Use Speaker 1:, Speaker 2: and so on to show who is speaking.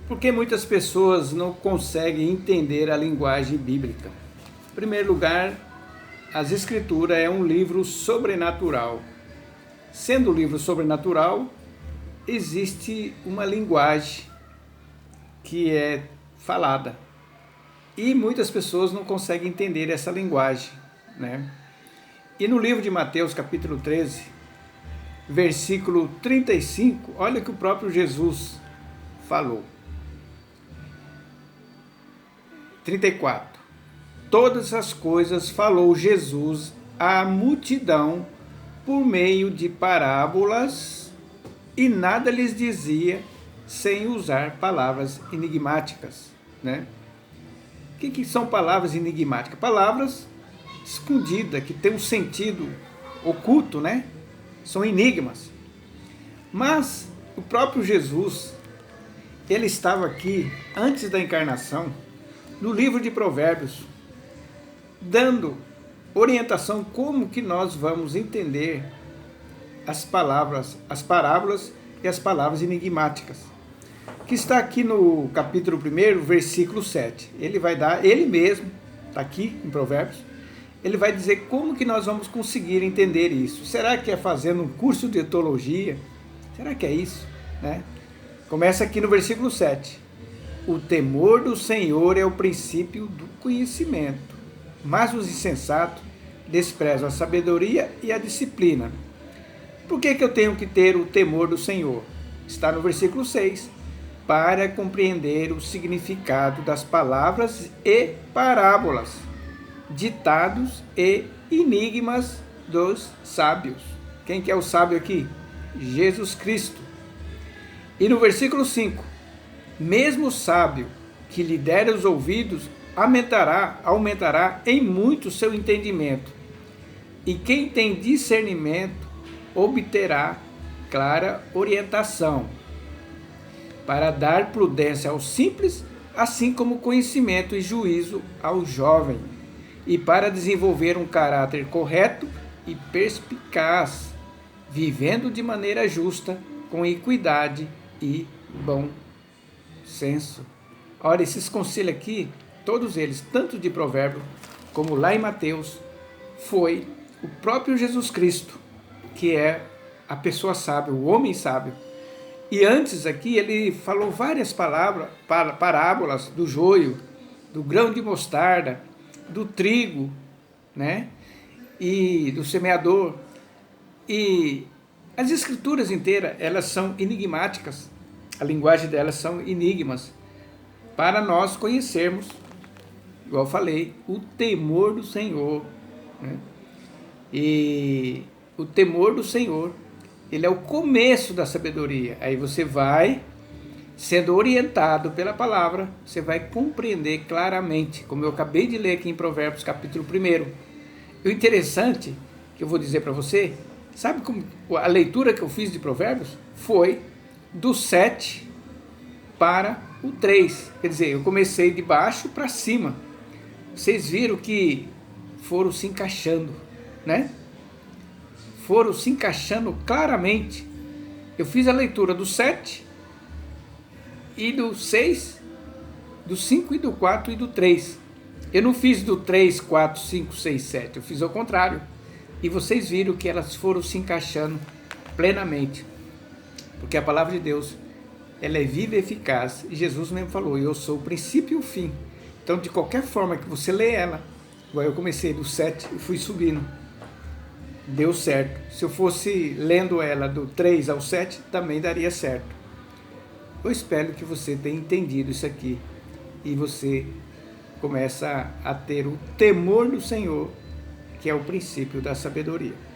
Speaker 1: Por que muitas pessoas não conseguem entender a linguagem bíblica? Em primeiro lugar, as Escrituras é um livro sobrenatural. Sendo um livro sobrenatural, existe uma linguagem que é falada. E muitas pessoas não conseguem entender essa linguagem, né? E no livro de Mateus, capítulo 13, versículo 35, olha o que o próprio Jesus falou. 34. Todas as coisas falou Jesus à multidão por meio de parábolas e nada lhes dizia sem usar palavras enigmáticas, né? O que são palavras enigmáticas? Palavras escondidas, que têm um sentido oculto, né? São enigmas. Mas o próprio Jesus, ele estava aqui antes da encarnação, no livro de Provérbios, dando orientação como que nós vamos entender as palavras, as parábolas e as palavras enigmáticas, que está aqui no capítulo 1, versículo 7. Ele vai dar, ele mesmo, está aqui em Provérbios, ele vai dizer como que nós vamos conseguir entender isso. Será que é fazendo um curso de teologia? Será que é isso? Né? Começa aqui no versículo 7. O temor do Senhor é o princípio do conhecimento, mas os insensatos desprezam a sabedoria e a disciplina. Por que eu tenho que ter o temor do Senhor? Está no versículo 6. Para compreender o significado das palavras e parábolas, ditados e enigmas dos sábios. Quem que é o sábio aqui? Jesus Cristo. E no versículo 5, mesmo o sábio que lhe der os ouvidos aumentará em muito seu entendimento, e quem tem discernimento obterá clara orientação, para dar prudência aos simples, assim como conhecimento e juízo ao jovem, e para desenvolver um caráter correto e perspicaz, vivendo de maneira justa, com equidade e bom senso. Ora, esses conselhos aqui, todos eles, tanto de Provérbio como lá em Mateus, foi o próprio Jesus Cristo, que é a pessoa sábia, o homem sábio. E antes aqui ele falou várias parábolas do joio, do grão de mostarda, do trigo, né? E do semeador. E as escrituras inteiras, elas são enigmáticas. A linguagem delas são enigmas, para nós conhecermos, igual eu falei, o temor do Senhor, né? E o temor do Senhor, ele é o começo da sabedoria. Aí você vai, sendo orientado pela palavra, você vai compreender claramente, como eu acabei de ler aqui em Provérbios, capítulo 1. O interessante, que eu vou dizer para você, sabe como a leitura que eu fiz de Provérbios? Foi do 7 para o 3. Quer dizer, eu comecei de baixo para cima. Vocês viram que foram se encaixando, né? Foram se encaixando claramente. Eu fiz a leitura do 7 e do 6, do 5 e do 4 e do 3. Eu não fiz do 3, 4, 5, 6, 7. Eu fiz ao contrário. E vocês viram que elas foram se encaixando plenamente. Porque a palavra de Deus, ela é viva e eficaz. E Jesus mesmo falou, eu sou o princípio e o fim. Então, de qualquer forma que você lê ela, igual eu comecei do 7 e fui subindo, deu certo. Se eu fosse lendo ela do 3 ao 7, também daria certo. Eu espero que você tenha entendido isso aqui e você começa a ter o temor do Senhor, que é o princípio da sabedoria.